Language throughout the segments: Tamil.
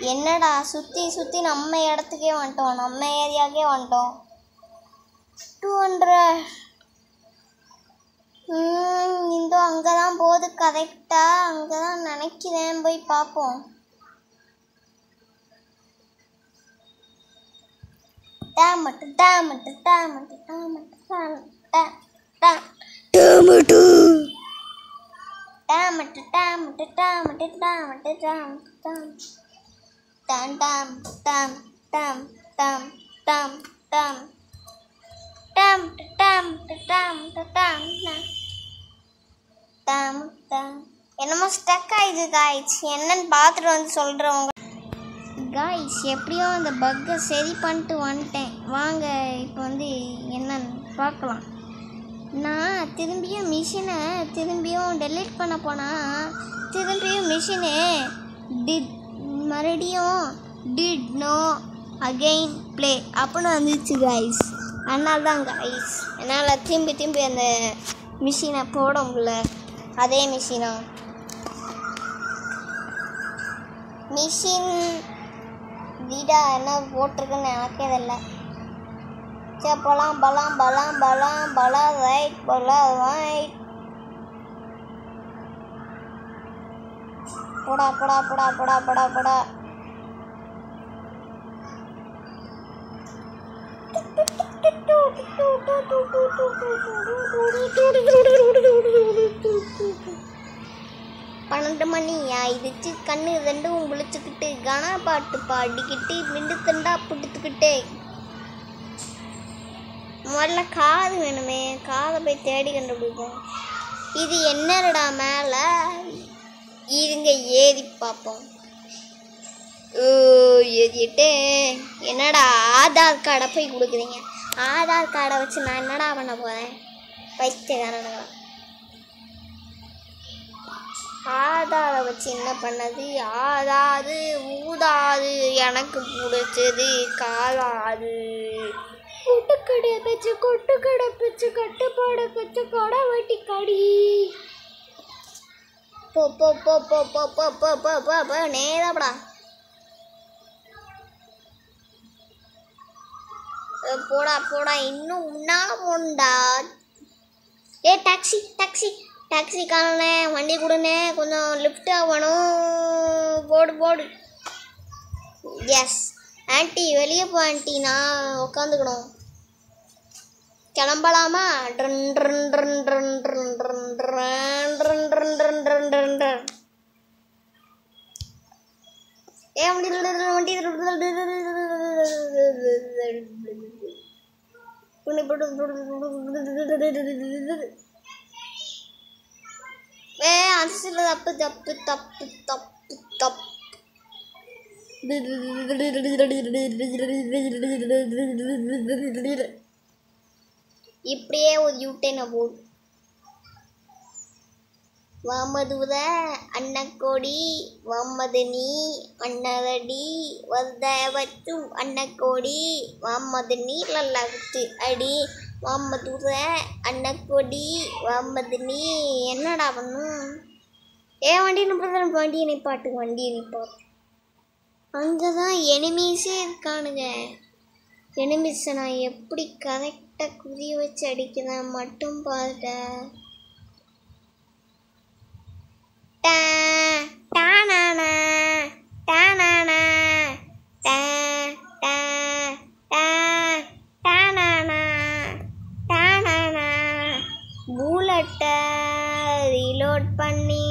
என்னடா சுற்றி சுற்றி நம்ம இடத்துக்கே வந்துட்டோம், நம்ம ஏரியாவுக்கே வந்துட்டோம். 200. இந்த அங்கே தான் போகுது கரெக்டாக, அங்கே தான் நினைக்கிறேன். போய் பார்ப்போம். டேமட்டு டேமட்டு டேமட்டு டேமட்டு டேமட்டு டேமட்டு டேமட்டு டேமட்டு டேமட்டு டேமட்டு டம் டம் டம் டம் டம் டம் டம் டம் டம் டம் டம் டம் டம். என்னமோ ஸ்டக் ஆயிடுச்சு காய்ஸ், என்னன்னு பார்த்துட்டு வந்து சொல்கிறவங்க. காய்ஸ் எப்படியோ அந்த பக்கை சரி பண்ணிட்டு வந்துட்டேன். வாங்க இப்போ வந்து என்னன்னு பார்க்கலாம். நான் திரும்பியும் மிஷினை டெலீட் பண்ண போனால் திரும்பியும் மிஷினு மறுபடியும் டிட் நோ அகெயின் ப்ளே அப்படின்னு வந்துச்சு காய்ஸ். அதனால தான் காய்ஸ் என்னால் திரும்பி அந்த மிஷினை போட முடியல. அதே மிஷின் வீடா என்ன போட்டிருக்குன்னு எனக்கே தெரியல. சரி பலாம் ரைட் போடா பன்னெண்டு மணி ஆயிடுச்சு. கண்ணு ரெண்டும் விழிச்சுக்கிட்டு கனா பாட்டு பாடிக்கிட்டு மிண்டு தண்டா பிடித்துக்கிட்டே. முதல்ல காது வேணுமே, காதை போய் தேடி கண்டுபிடிப்போம். இது என்னடா மேலே இருங்க ஏறி பார்ப்போம். ஏறிட்டு என்னடா ஆதார் கார்டை போய் கொடுக்குறீங்க. ஆதார் கார்டை வச்சு நான் என்னடா பண்ண போகிறேன்? பைத்தியக்காரனுங்களா, ஆதாரை வச்சு என்ன பண்ணது? ஆதாது ஊதாது எனக்கு பிடிச்சது காலாது. கொட்டுக்கடை பச்சு கட்டுப்பாட பச்சு கொடை வெட்டி கடி. போ நேராப்படா. போடா இன்னும் உண்ணா போண்டா. டாக்ஸி காணனே, வண்டி கொடுண்ணே, கொஞ்சம் லிஃப்ட் ஆகணும். போடு. எஸ் ஆண்டி, வெளியே போ ஆண்டி, நான் உட்காந்துக்கணும். கிளம்பலாமா? வண்டி தப்பு. இப்படியே ஒரு யூட்டேனை போடு. வாமதுவ அன்னக்கோடி வாமது நீ அன்னவடி வந்த வச்சு அன்னக்கோடி வாமது நீ லல்லாகுத்து அடி வாமதுவ அன்னக்கோடி வாமது நீ. என்னடா பண்ணும்? வண்டியை நிப்பாட்டு. அங்கே தான் எனிமீஸே இருக்கானுங்க. எனிமீஸை நான் எப்படி கரெக்டாக குறி வச்சு அடிக்கிறேன் மட்டும் பாருட்ட. புல்லட்டை ரீலோட் பண்ணி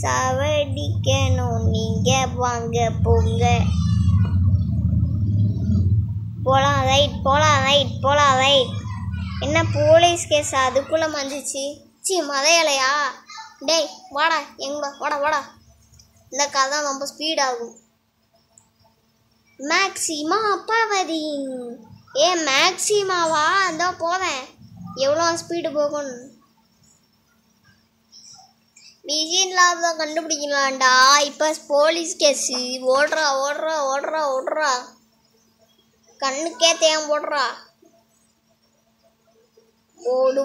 சாவடிக்கணும். நீங்கள் வாங்க போங்க. போலாம் ரைட். என்ன போலீஸ் கேஸ் அதுக்குள்ளே வந்துச்சு? மதையலையா? டேய் வாடா, வாடா. இந்த கால் தான் ரொம்ப ஸ்பீடாகும். மேக்ஸிமா அப்பாவதின். மேக்ஸிமாவா? அந்த போவேன். எவ்வளோ ஸ்பீடு போகும்? மிஷின் லாப் தான் கண்டுபிடிக்கலாம்டா. இப்போ போலீஸ் கேஸு. ஓடுறா. கண்ணுக்கே தேன் போடுறா. ஓடு.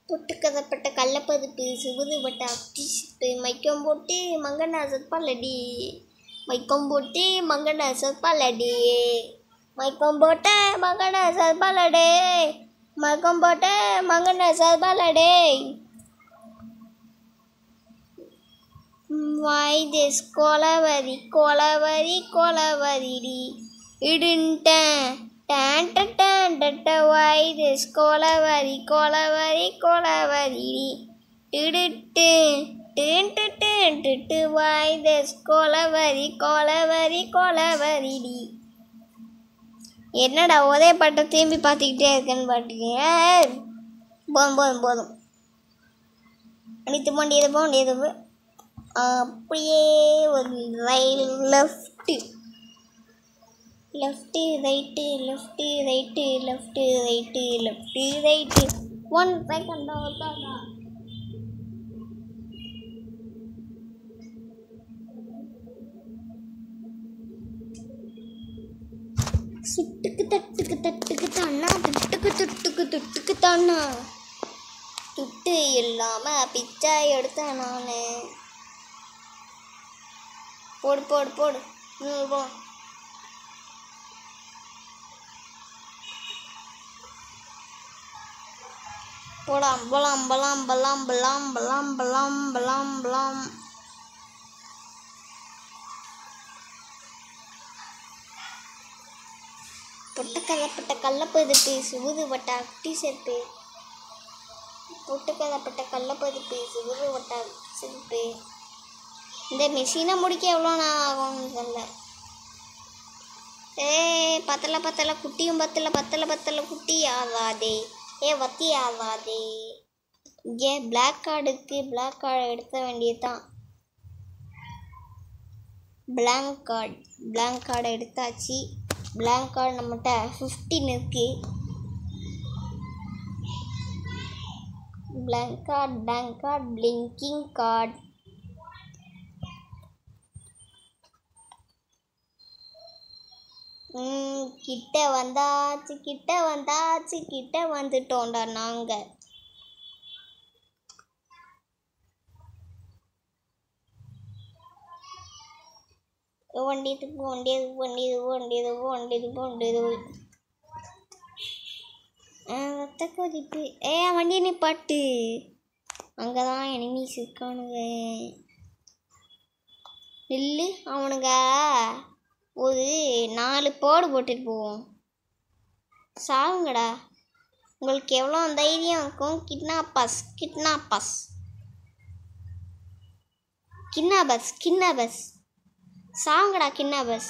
பொட்டுக்கதப்பட்ட கள்ளப்பதுப்பு சுகுதுபட்ட அப்டிசிப்பு மைக்கம் போட்டு மங்கண்ணா சத்பாலடி மைக்கம் போட்டு மங்கண்ணா சத்பாலடி மைக்கம் போட்ட மங்கண்ணா சத்பாலடே மைக்கம் போட்ட மங்கண்ணா சத்பாலடே வாய் தேஸ் கொலவரி கொலவரி கொலவரிடி இடுன்ட்டேன் டான் டான் டட்ட வாய் தேஸ் கொலவரி கொலவரி கொலவரிடி இடுட்டு டேன் டேன் டட்டு வாய் தேஸ் கொலவரி கொலவரி கொலவரிடி. என்னடா ஒரே பாட்டை திரும்பி பார்த்துக்கிட்டே இருக்கேன்னு பாட்டுக்கீங்க. போதும் போதும் போதும் அடித்து போண்டியது போண்டியது. அப்படியே ஒரு left left right left right left right left right 1 second தானா. சுட்டுக்கு தட்டுக்கு தட்டுக்கு தானா துட்டுக்கு துட்டுக்கு துட்டுக்கு தானா துட்டு இல்லாமல் பிச்சா எடுத்தேன் நான். போடு போடு போடு போ. போடாம் பலாம் பலாம் பலாம் பலாம் பலாம் பலாம் பலாம் பலாம். பொட்டுக்கதப்பட்ட கள்ளப்பதுப்பு சுகுதுபட்ட அக்டி செருப்பு பொட்டுக்கதப்பட்ட கள்ளப்பதுப்பு சுகுதுபட்ட அக்டி செருப்பு. இந்த மிஷினை முடிக்க எவ்வளோ நான் ஆகும்னு சொல்ல. பத்தலை பத்தலை குட்டியும் பத்தலை பத்தலை பத்தலை குட்டி ஆகாதே வத்தி ஆகாதே. இங்கே பிளாக் கார்டுக்கு பிளாக் கார்டு எடுத்த வேண்டியதுதான். பிளாங்க் கார்டு எடுத்தாச்சு. பிளாங்க் கார்டு நம்மகிட்ட 15 இருக்கு. Blank card blinking card. கிட்ட வந்தாச்சு கிட்ட வந்தாச்சு கிட்ட வந்துட்டோம்டா நாங்க. வண்டியது வண்டியது வண்டியது வண்டியது வண்டியது வண்டியது ரத்த கொதிப்பு. வண்டியை நிப்பாட்டு. அங்கதான் எனிமீஸ் இருக்கானுங்க. நில்லு. அவனுங்க ஒரு 4 போடு போட்டுட்டு போவோம். சாவுங்கடா. உங்களுக்கு எவ்வளோ தைரியம் இருக்கும்? கிட்னாப்பஸ் சாவுங்கடா. கிட்னாப்பஸ்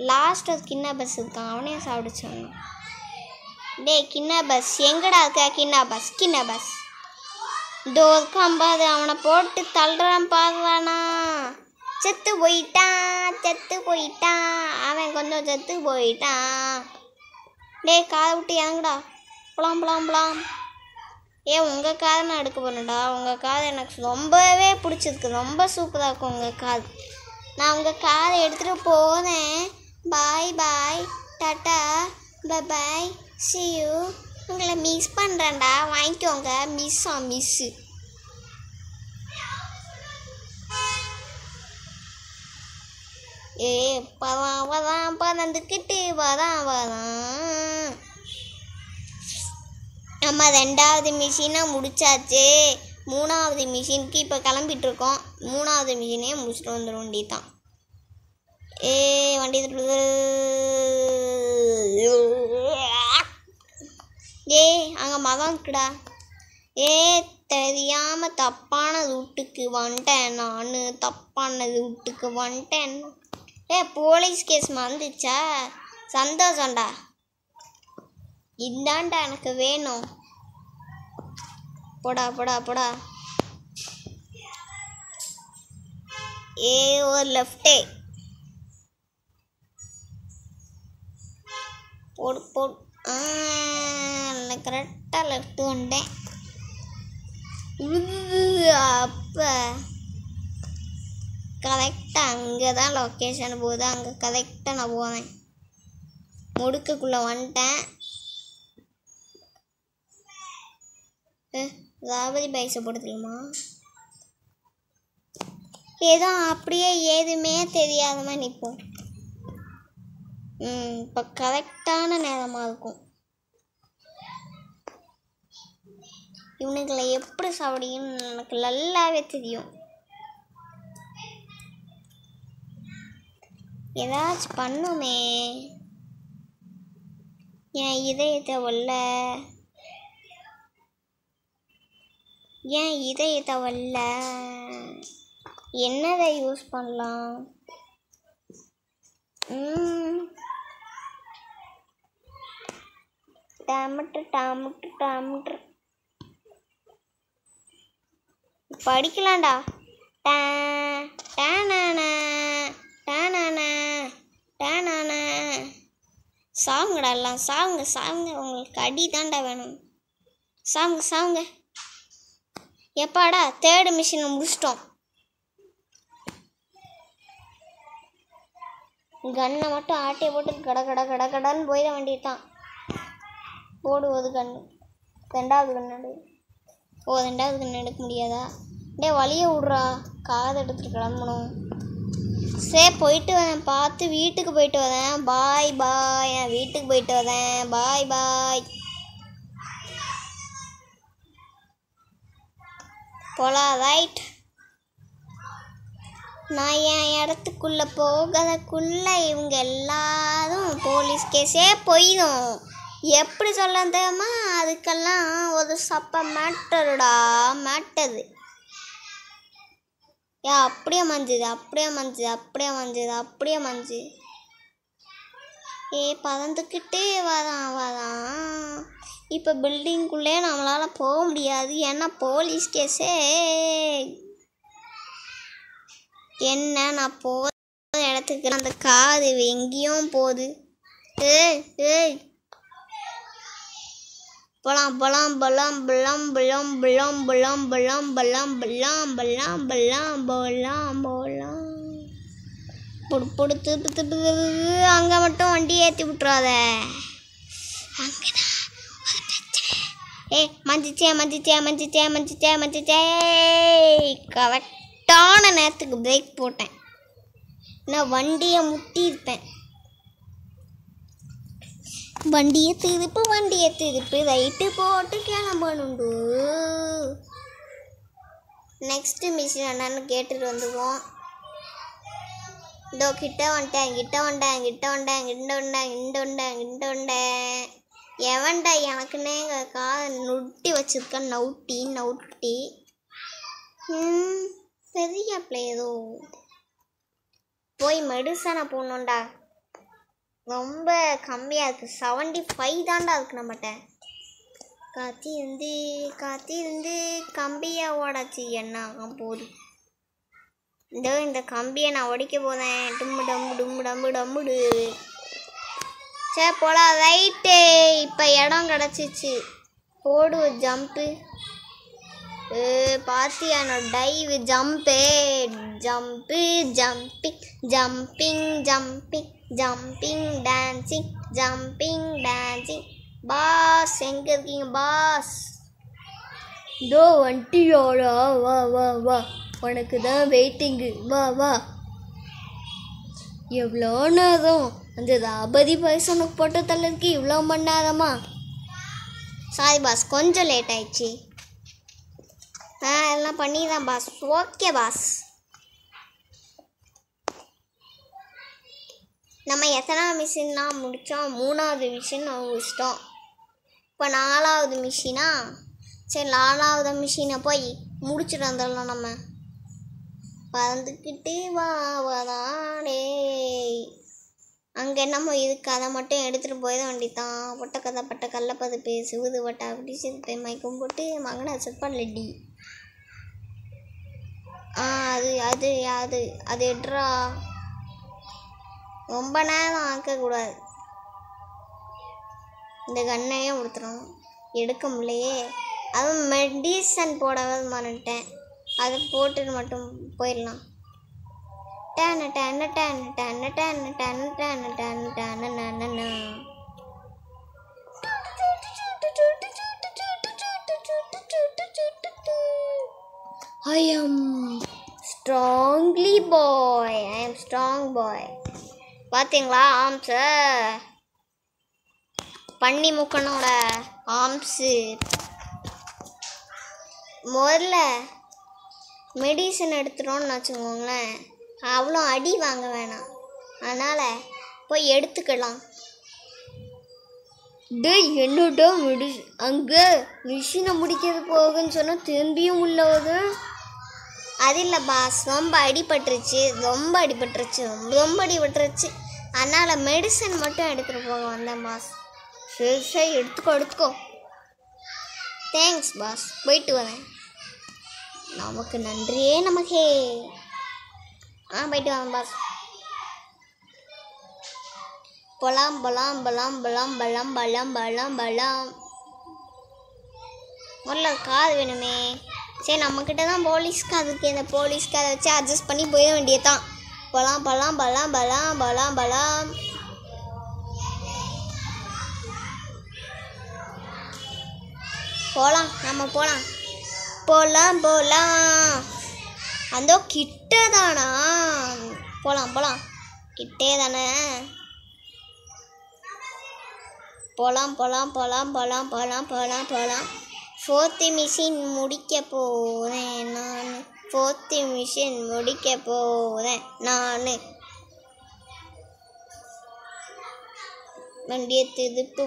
லாஸ்ட் ஒரு கிட்னாப்பஸ் இருக்கான். அவனையும் சாப்பிடுச்சாங்க. டேய் கிட்னாப்பஸ் எங்கடா இருக்க? கிட்னாப்பஸ் இதோ இருக்காம்பாது. அவனை போட்டு தள்ளுறான் பாருவானா. செத்து போயிட்டான். அவன் கொஞ்சம் செத்து போயிட்டான். டேய் காதை விட்டு இறங்குடா. புலாம். உங்கள் காதை நான் எடுக்க போனேன்டா. உங்கள் காதை எனக்கு ரொம்பவே பிடிச்சிருக்கு. ரொம்ப சூப்பராக இருக்கும் உங்கள் காது. நான் உங்கள் காதை எடுத்துகிட்டு போனேன். பாய் டாட்டா பாய் see you. உங்களை மிஸ் பண்ணுறேன்டா. வாங்கிக்கோங்க. மிஸ்ஸு பறந்துக்கிட்டு வரான். நம்ம 2வது மிஷினை முடிச்சாச்சு. 3வது மிஷினுக்கு இப்போ கிளம்பிட்டுருக்கோம். 3வது மிஷினே முடிச்சுட்டு வந்துடும். வண்டி தான் வண்டி அங்கே மரம் இருக்குடா. தெரியாமல் தப்பான ரூட்டுக்கு வந்துட்டேன் நான். போலீஸ் கேஸ் வந்துச்சா? சந்தோஷம்டா. இந்தாண்டா எனக்கு வேணும். போடா ஒரு லெஃப்டே போடு கரெக்டாக லெஃப்ட் வந்துட்டேன். அப்போ கரெக்டாக அங்கே தான் லொக்கேஷன் போகுது. அங்கே கரெக்டாக நான் போவேன். முடுக்குக்குள்ளே வந்துட்டேன். தளபதி பைசை போடுதுமா ஏதோ அப்படியே எதுவுமே தெரியாத மாதிரி நிற்போம். இப்போ கரெக்டான நேரமாக இருக்கும். இவனுங்களை எப்படி சாப்பிடின்னு எனக்கு நல்லாவே தெரியும். ஏதாச்சும் பண்ணுமே. ஏன் இதயத்தை வல்ல என்னதை யூஸ் பண்ணலாம்? டமட்டு படிக்கலாம்டா. சாவுங்கடா எல்லாம் சாவுங்க. உங்களுக்கு அடி தாண்டா வேணும். சாவுங்க. எப்பாடா தேர்டு மிஷினை முடிச்சிட்டோம். கண்ணை மட்டும் ஆட்டையை போட்டு கடன்னு போயிட வேண்டியதுதான். போடுவது கண்ணு. ரெண்டாவது கண்ணு எடுக்க முடியாதா? டே வழியை விட்றா. காதை எடுத்துட்டு கிளம்பணும். சரி போயிட்டு வரேன். பார்த்து வீட்டுக்கு போயிட்டு வரேன். பாய். நான் வீட்டுக்கு போயிட்டு வரேன். பாய். போலாம். ரைட். நான் என் இடத்துக்குள்ளே போகிறதுக்குள்ளே இவங்க எல்லாரும் போலீஸ் கேஸே போயிடும். எப்படி சொல்ல தெரியுமா? அதுக்கெல்லாம் ஒரு சப்ப மேட்டரு. அப்படியே மஞ்சுது. பறந்துக்கிட்டே வரான். இப்போ பில்டிங்குள்ளே நம்மளால் போக முடியாது. ஏன்னா போலீஸ் கேஸே. என்ன நான் போகிற இடத்துக்கு அந்த காது எங்கேயும் போகுது. ஏய் போலாம். அங்கே மட்டும் வண்டி ஏற்றி விட்டுறாத. மஞ்சிச்சே. கரெக்டான நேரத்துக்கு பிரேக் போட்டேன். நான் வண்டியை முட்டியிருப்பேன். வண்டியை திருப்பு ரைட்டு போட்டு கிளம்பணுண்டு. நெக்ஸ்ட் மிஷின் என்னன்னு கேட்டுட்டு வந்துடுவோம். இதோ கிட்ட வந்துட்டேன். எவன்டா எனக்குன்னே காதை நொட்டி வச்சிருக்கேன். நவுட்டி பெரிய பிளேயரோ. போய் மெடிசனை போடணும்டா. ரொம்ப கம்மியாக இருக்குது. 75 தாண்டா இருக்கு நம்மகிட்ட. காத்திருந்து கம்பியை உடச்சி என்ன ஆகும் போது. இந்த கம்பியை நான் உடைக்க போதேன். டம்பு. சரி போலாம். ரைட்டு. இப்போ இடம் கிடச்சிச்சு. போடு ஜம்ப்பு. பாத்தியான டைவ் ஜம்பிங் டான்சிங். பாஸ் எங்கே இருக்கீங்க பாஸ்? இதோ வண்டியோடா. வா உனக்கு தான் வெயிட்டிங்கு. வா. எவ்வளோ நேரம்? அந்த தளபதி பைசா உனக்கு போட்ட தள்ளதுக்கு இவ்வளோ மணி நேரமா? சாரி பாஸ், கொஞ்சம் லேட் ஆயிடுச்சு. எல்லாம் பண்ணிதான் பாஸ். Okay pass. நம்ம எத்தனாவது மிஷின்னா முடித்தோம்? 3வது மிஷின் முடிச்சிட்டோம். இப்போ 4வது மிஷினா? சரி 4வது மிஷினை போய் முடிச்சுட்டு வந்துடலாம். நம்ம பறந்துக்கிட்டு வாடாடே. அங்கே என்னமோ இதுக்கு அதை மட்டும் எடுத்துகிட்டு போய் தான் வேண்டித்தான். பட்ட கல்லப்பது பேசுவது வட்டா அப்படி சிறுப்பை மயக்கம் போட்டு மகனை செட்பான்லடி. அது எட்ரா. ரொம்ப நேரம் ஆக்கக்கூடாது. இந்த கண்ணையே கொடுத்துரும். எடுக்க முடியலையே. அதுவும் மெடிசன் போடவே மறந்துட்டேன். அதை போட்டுட்டு மட்டும் போயிடலாம். I am strongly boy. I am strong boy. பார்த்தீங்களா ஆம்ஸை? பன்னி முக்கனோட ஆம்ஸு. முதல்ல மெடிசன் எடுத்துட்டோன்னு வச்சுக்கோங்களேன், அவ்வளோ அடி வாங்க வேணாம். அதனால் போய் எடுத்துக்கலாம். என்னோட அங்கே மிஷினை முடிக்கிறது போகுன்னு சொன்னால் திரும்பியும் உள்ளது. அது இல்லை பாஸ், ரொம்ப அடிபட்டுருச்சு. அதனால் மெடிசன் மட்டும் எடுத்துகிட்டு போக வந்தேன் பாஸ். சரி எடுத்துக்கோ. தேங்க்ஸ் பாஸ், போயிட்டு வரேன். நமக்கு நன்றியே நமக்கே. போயிட்டு வாங்க பாஸ். பலாம். முதல்ல காது வேணுமே. சரி, நம்மக்கிட்ட தான் போலீஸ் காது இருக்கு. இந்த போலீஸ் காதை வச்சு அட்ஜஸ்ட் பண்ணி போயிட வேண்டியதான். பலாம். போகலாம். அந்த கிட்ட தானா? போகலாம் கிட்டே தானே. போகலாம். 4th மிஷின் முடிக்க போகிறேன் நான். வண்டியை திருப்பு.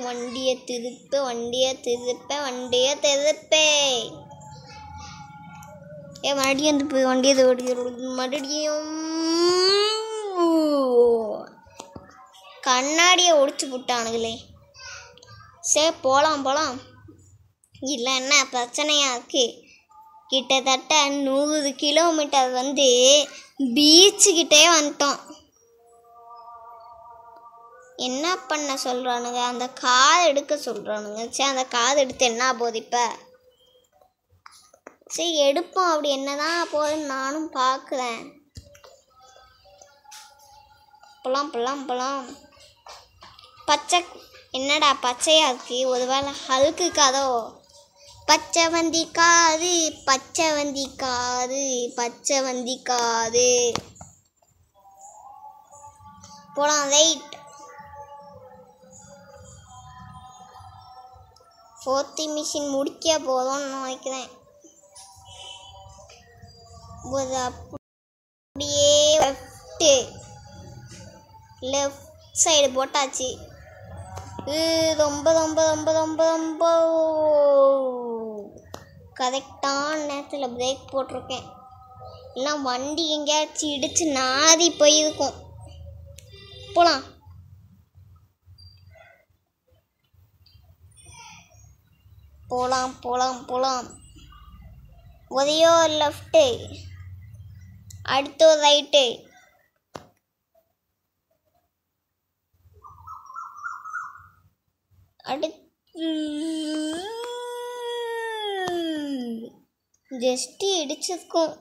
மறுபடியும் கண்ணாடியை ஒடிச்சு விட்டானுங்களே. சரி போகலாம். இல்லை என்ன பிரச்சனையாக இருக்குது? கிட்டத்தட்ட 100 கிலோமீட்டர் பீச்சுக்கிட்டே வந்துட்டோம். என்ன பண்ண சொல்கிறானுங்க? அந்த காது எடுக்க சொல்கிறானுங்க. சரி, அந்த காது எடுத்து என்ன போகுது இப்போ? சரி எடுப்போம். அப்படி என்னதான் போகுதுன்னு நானும் பார்க்குறேன். போகலாம். பச்சை என்னடா பச்சையாக இருக்கு? ஒருவேளை ஹல்க்கு கதோ? பச்சை வந்தி காது. போகலாம். ரைட். 4th மிஷின் முடிக்க போதும்னு நினைக்கிறேன். அப்படியே லெஃப்ட் சைடு போட்டாச்சு. ரொம்ப கரெக்டான நேரத்தில் பிரேக் போட்டிருக்கேன். இல்லை வண்டி எங்கேயாச்சும் இடிச்சு நாதி போயிருக்கும். போகலாம். ஒதையோ லெஃப்ட்டு, அடுத்து ரைட்டு. ஜஸ்ட்டு இடிச்சிருக்கும்.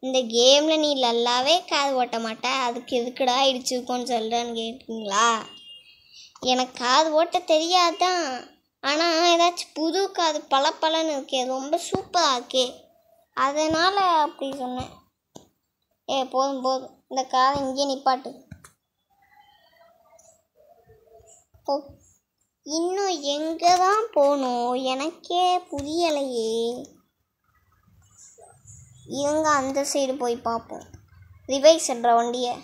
இந்த கேமில் நீ நல்லாவே காது ஓட்ட மாட்ட, அதுக்கு எதுக்குடா இடிச்சிருக்கோன்னு சொல்கிறேன்னு கேட்குங்களா? எனக்கு காது ஓட்ட தெரியாதான். ஆனால் ஏதாச்சும் புது காது பளபளன்னு இருக்கே, ரொம்ப சூப்பராக இருக்கே, அதனால் அப்படி சொன்னேன். போதும் இந்த காதை இங்கே நிப்பாட்டு. இன்னும் எங்கே தான் போகணும் எனக்கே புரியலையே. இருங்க, அந்த சைடு போய் பார்ப்போம். ரிவைஸ் என்ற வண்டியை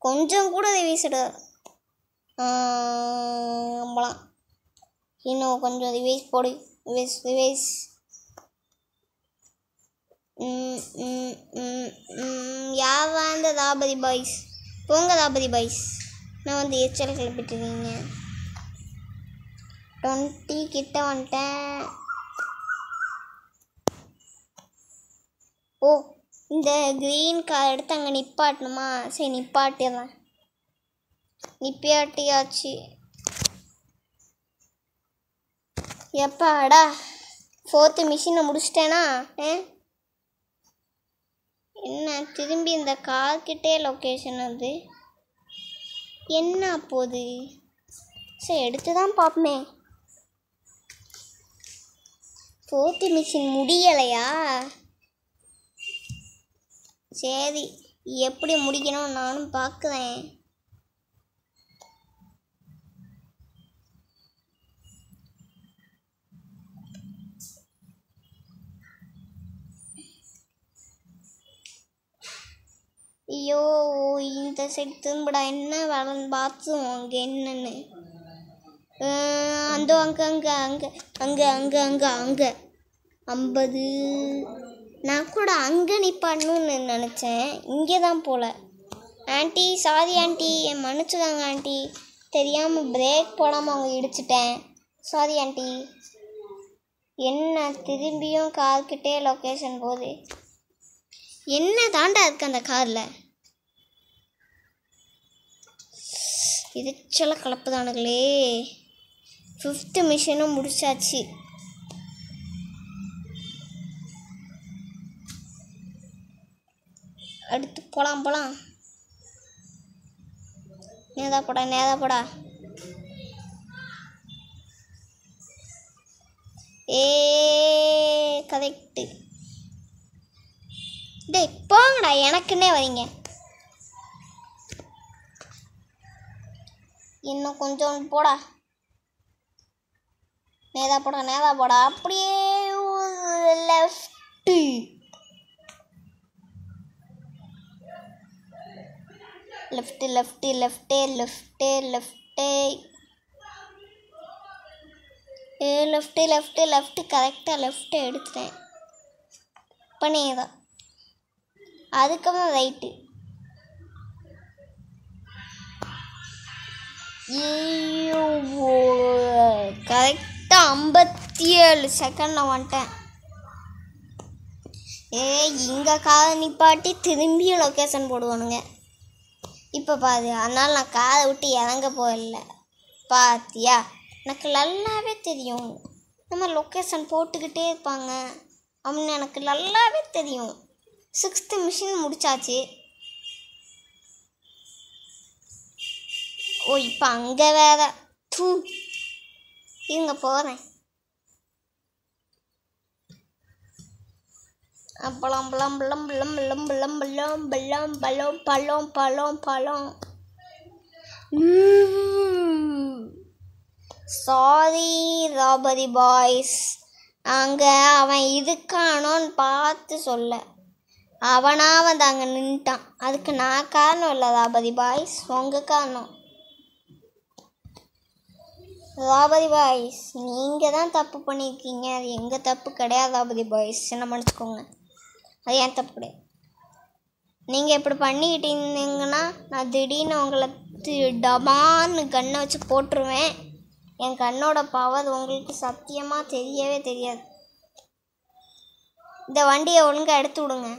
கொஞ்சம் கூட ரிவைஸ் போகலாம். இன்னும் கொஞ்சம் ரிவைஸ் போடு. ரிவைஸ். யார் இந்த தாபதி பாய்ஸ்? போங்க தாபதி பாய்ஸ், நான் எச்சல் கிளப்பிட்டுருக்கீங்க. 20 கிட்ட வந்துட்டேன். இந்த க்ரீன் கார் எடுத்து அங்கே நிப்பாட்டணுமா? சரி நிப்பாட்டிடுறேன். நிப்பாட்டியாச்சு. எப்பாடா 4th மிஷினை முடிச்சிட்டேனா? என்ன திரும்பி இந்த கார்கிட்டே லொக்கேஷன் அது என்ன போகுது? சரி எடுத்து தான் பார்ப்போமே. 4th மிஷின் முடியலையா? சரி, எப்படி முடிக்கணும் நானும் பார்க்குறேன். ஐயோ, இந்த சைடு திரும்படா. என்ன வேலைன்னு பார்த்துவோம் அங்கே என்னன்னு. அந்த அங்கே அங்கே அங்கே அங்கே அங்கே அங்கே அங்கே 50. நான் கூட அங்கே நிப்பாடணும்னு நினச்சேன், இங்கே தான் போல. ஆண்டி சாரி ஆண்டி, என் மன்னிச்சுக்காங்க ஆண்டி. தெரியாமல் பிரேக் போடாமல் அவங்க இடிச்சிட்டேன். Sorry aunty. என்ன திரும்பியும் கார்கிட்டே லொக்கேஷன் போகுது. என்ன தாண்டா இருக்கு அந்த காரில்? இறைச்சல கலப்பு தானுங்களே. 5th மிஷனும் முடிச்சாச்சு. அடுத்து போலாம். நேதா போடா. கரெக்டு. டேய் போங்கடா, எனக்குன்னே வரீங்க. இன்னும் கொஞ்சம் போடா. நேதா போடா. அப்படியே லெஃப்ட்டு. லெஃப்ட்டு கரெக்டாக லெஃப்ட்டு எடுத்துட்டேன். பண்ணியதான். அதுக்கப்புறம் ரைட்டு. கரெக்டாக 57 செகண்டில் வந்துட்டேன். இங்கே காரை நிப்பாட்டி திரும்பியும் லொக்கேஷன் போடுவானுங்க. இப்போ பாரு, அதனால் நான் காரை விட்டு இறங்க போகல. பாத்தியா, எனக்கு நல்லாவே தெரியும். நம்ம லொக்கேஷன் போட்டுக்கிட்டே இருப்பாங்க அப்படின்னு எனக்கு நல்லாவே தெரியும். 6th மிஷின் முடிச்சாச்சு. ஓ, இப்போ அங்கே வேற இவங்க போகிறேன். பழம். சாரி ராபரி பாய்ஸ், அங்கே அவன் இருக்கானோன்னு பார்த்து சொல்ல அவனாக வந்து அங்கே நின்ட்டான். அதுக்கு நான் காரணம் இல்லை ராபரி பாய்ஸ், உங்கள் காரணம். ராபரி பாய்ஸ், நீங்கள் தான் தப்பு பண்ணியிருக்கீங்க. அது எங்கள் தப்பு கிடையாது ராபரி பாய்ஸ், என்ன மன்னிச்சுக்கோங்க. அது ஏன் தப்பு கிடையாது. நீங்கள் இப்படி பண்ணிக்கிட்டு இருந்தீங்கன்னா நான் திடீர்னு உங்களை டமான்னு கண்ணை வச்சு போட்டுருவேன். என் கண்ணோட பவர் உங்களுக்கு சத்தியமாக தெரியவே தெரியாது. இந்த வண்டியை ஒழுங்காக எடுத்து விடுங்க.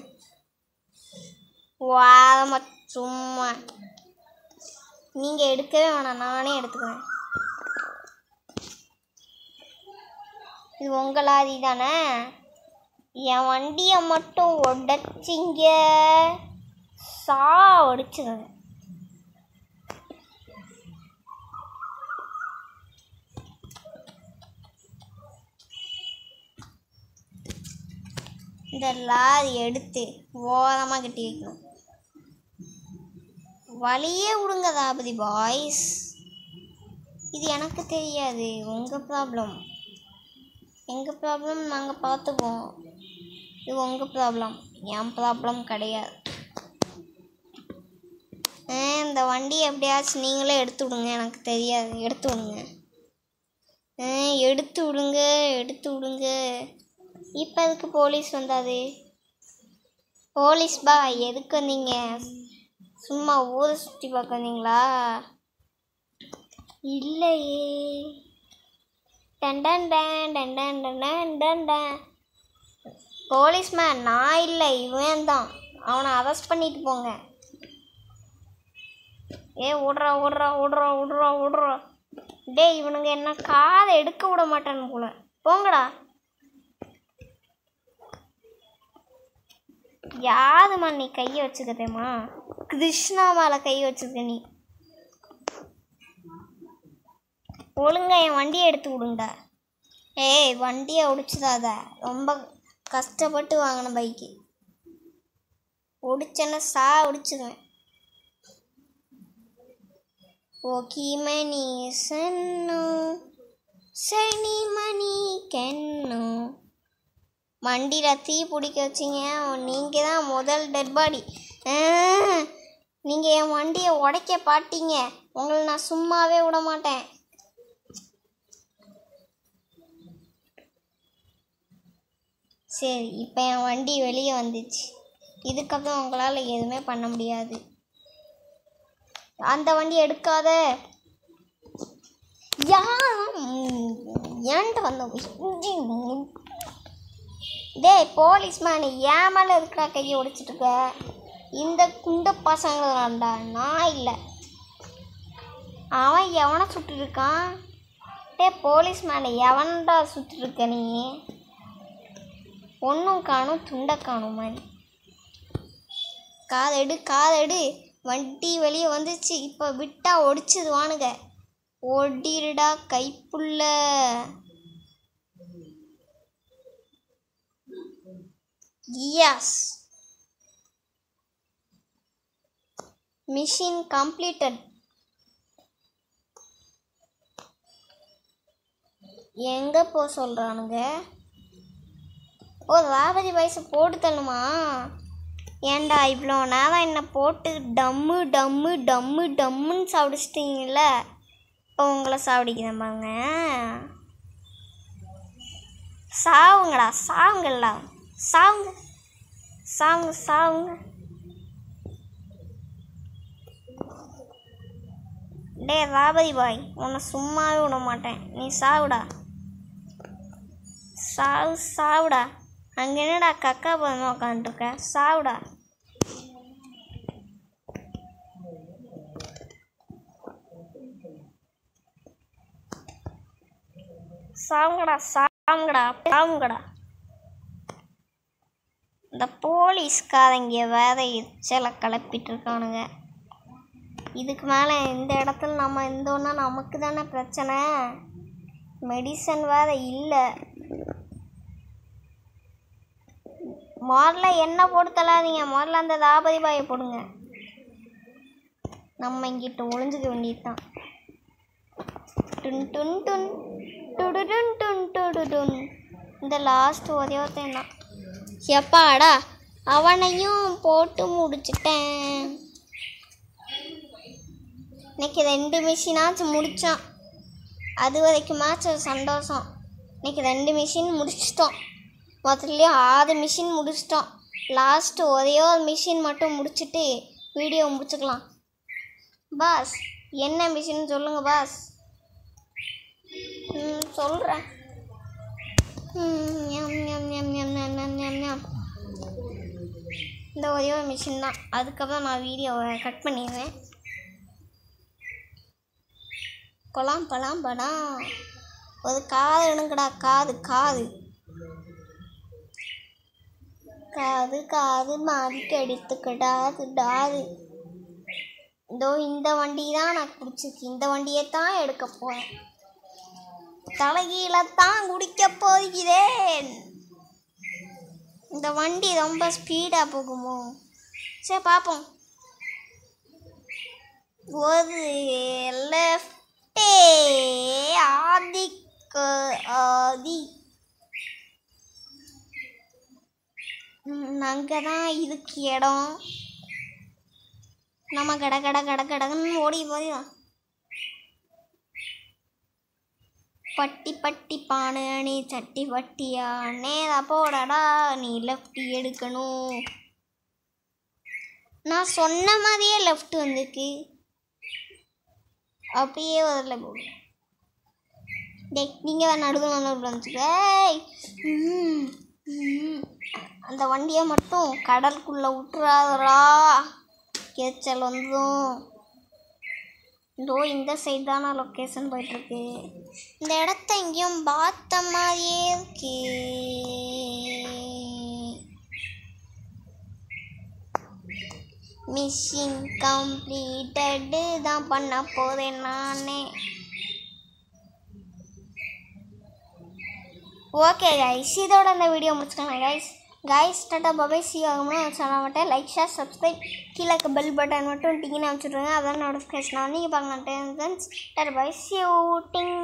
வாரமாக சும்மா நீங்கள் எடுக்கவே வேணாம், நானே எடுத்துக்குவேன். இது உங்கள் லாரி தானே? என் வண்டியை மட்டும் உடச்சிங்க, ஒடிச்சுங்க. இந்த லாரி எடுத்து ஓரமாக கட்டி வைக்கணும். வழியே விடுங்க ராபதி பாய்ஸ். இது எனக்கு தெரியாது, உங்கள் ப்ராப்ளம். எங்கள் ப்ராப்ளம் நாங்கள் பார்த்துக்குவோம். இது உங்கள் ப்ராப்ளம், என் ப்ராப்ளம் கிடையாது. இந்த வண்டியை எப்படியாச்சும் நீங்களே எடுத்து விடுங்க, எனக்கு தெரியாது. எடுத்து விடுங்க. எடுத்து விடுங்க. இப்போ எதுக்கு போலீஸ் வந்தாது? போலீஸ் பா, எதுக்கு வந்தீங்க? சும்மா ஊரை சுற்றி பார்க்க வந்தீங்களா? இல்லையே. போலீஸ்மேன் நான் இல்லை, இவன் தான். அவனை அரெஸ்ட் பண்ணிட்டு போங்க. ஓடுறா. டேய், இவனுங்க என்ன காதை எடுக்க விட மாட்டானு போல. போங்கடா. யாருமா நீ கையை வச்சுக்கிறேம்மா? கிருஷ்ணா மேலே கையை வச்சுருக்க நீ. ஒழுங்கா என் வண்டியை எடுத்து விடுங்கடா. ஏய் வண்டியை ஒடிச்சுதாத, ரொம்ப கஷ்டப்பட்டு வாங்கின பைக்கு. ஒடிச்சேன்னா ஒடிச்சுக்குவேன். ஓகீமணி சன்னு சனி மணி கென்னு. வண்டியில் தீ பிடிக்க வச்சிங்க, நீங்கள் தான் முதல் டெட் பாடி. நீங்கள் என் வண்டியை உடைக்க பாட்டீங்க, உங்களை நான் சும்மாவே விட மாட்டேன். சரி, இப்போ என் வண்டி வெளியே வந்துச்சு. இதுக்கப்புறம் உங்களால் எதுவுமே பண்ண முடியாது. அந்த வண்டி எடுக்காத. ஏன்ட்டு வந்த டேய் போலீஸ்மேன், ஏன் மேலே இருக்கிற கையை உடைச்சிட்டு இருக்க? இந்த குண்ட பசங்களாண்டா, நான் இல்லை. அவன் எவனை சுட்டுருக்கான்? போலீஸ்மேன், எவன்டா சுட்டுருக்க நீ? ஒன்றும் காணும் துண்டை காணும் மாதிரி. காதெடு, வண்டி வெளியே வந்துச்சு. இப்போ விட்டா ஒடிச்சது வானுங்க. ஒடிடுடா கைப்புள்ள. Yes, mission completed. எங்கே போக சொல்கிறானுங்க? ராபதி வயசு போட்டு தள்ளுமா? ஏண்டா இவ்வளோ நேரம் என்னை போட்டு டம்மு டம்மு டம்மு டம்முன்னு சாப்பிடிச்சிட்டிங்கள, இப்போ உங்களை சாப்பிடிக்கிறேன்பாங்க. சாவுங்கடா, சாவுங்கள்டா, சாவுங்க சாவுங்க சாவுங்க. ராபதி பாய், உன்னை சும்மாவே விட மாட்டேன். நீ சாவுடா, சாவுடா. அங்கே என்னடா கக்கா போதுமா உட்காந்துருக்க? சாவுடா. சாவுங்கடா. இந்த போலீஸ்காரங்க வேற எச்சலை கிளப்பிட்டு இருக்கானுங்க. இதுக்கு மேலே இந்த இடத்துல நம்ம இருந்தோன்னா நமக்கு தானே பிரச்சனை. மெடிசன் வேற இல்லை. முதல்ல என்ன போட்டு தள்ளாதீங்க, முதல்ல அந்த ராபதி பாயை போடுங்க. நம்ம இங்கிட்ட ஒளிஞ்சுக்க வேண்டியது தான். டுன் டுன் டுன் டுடுடுன் டுன் டுடுடுன். இந்த லாஸ்ட் ஒரேத்தையும் தான். எப்பாடா, அவனையும் போட்டு முடிச்சிட்டேன். இன்னைக்கு 2 மிஷினாச்சும் முடித்தான். அது வரைக்குமாச்சும் சந்தோஷம். இன்னைக்கு 2 மிஷின் முடிச்சிட்டோம். முதல்லையும் 6 மிஷின் முடிச்சிட்டோம். லாஸ்ட்டு ஒரே ஒரு மிஷின் மட்டும் முடிச்சுட்டு வீடியோ முடிச்சுக்கலாம். பாஸ், என்ன மிஷின் சொல்லுங்கள் பாஸ். சொல்கிறேன். இந்த ஒரே ஒரு மிஷின் தான். அதுக்கப்புறம் நான் வீடியோவை கட் பண்ணிடுவேன். பலாம் ஒரு காது எடுங்கடா. காது மாறிக்கு எடுத்துக்கிடாது. இதோ இந்த வண்டி தான் எனக்கு பிடிச்சிருக்கு. இந்த வண்டியை தான் எடுக்க போகிறேன். தலைகீழத்தான் குடிக்க போகிறேன். இந்த வண்டி ரொம்ப ஸ்பீடாக போகுமோ? சரி பார்ப்போம். ஒரு லெஃப்டே ஆதி அங்கே தான் இருக்கு இடம். நம்ம கடன்னு ஓடி போயிடும். பட்டி பானை நீ சட்டி பட்டியா நேரா போடடா, நீ லெஃப்ட் எடுக்கணும். நான் சொன்ன மாதிரியே லெஃப்ட் வந்துருக்கு. அப்படியே வரல போடு. நீங்கள் நடுவில் வந்துச்சுக்க. அந்த வண்டியை மட்டும் கடலுக்குள்ளே விட்டுறாதரா, எச்சல் வந்துடும். இதோ இந்த சைடு தான் நான் லொக்கேஷன் போயிட்டுருக்கு. இந்த இடத்த எங்கேயும் பார்த்த மாதிரியே இருக்கு. மிஷின் கம்ப்ளீட்டடு தான் பண்ண போகிறேன் நானே. ஓகே கைஸ், இதோட அந்த வீடியோ முடிச்சுக்கலாம் கைஸ் டாட்டா பாபாய். சி ஆகும்னா சொல்ல மாட்டேன். லைக் ஷேர் சப்ஸ்கிரைப் கீழே பெல் பட்டன் மட்டும் டிங்கின்னு வச்சுட்ருங்க. அதான் நோட்டிஃபிகேஷன் நீங்கள் பார்க்க மாட்டேன். Tata bye, C you ding.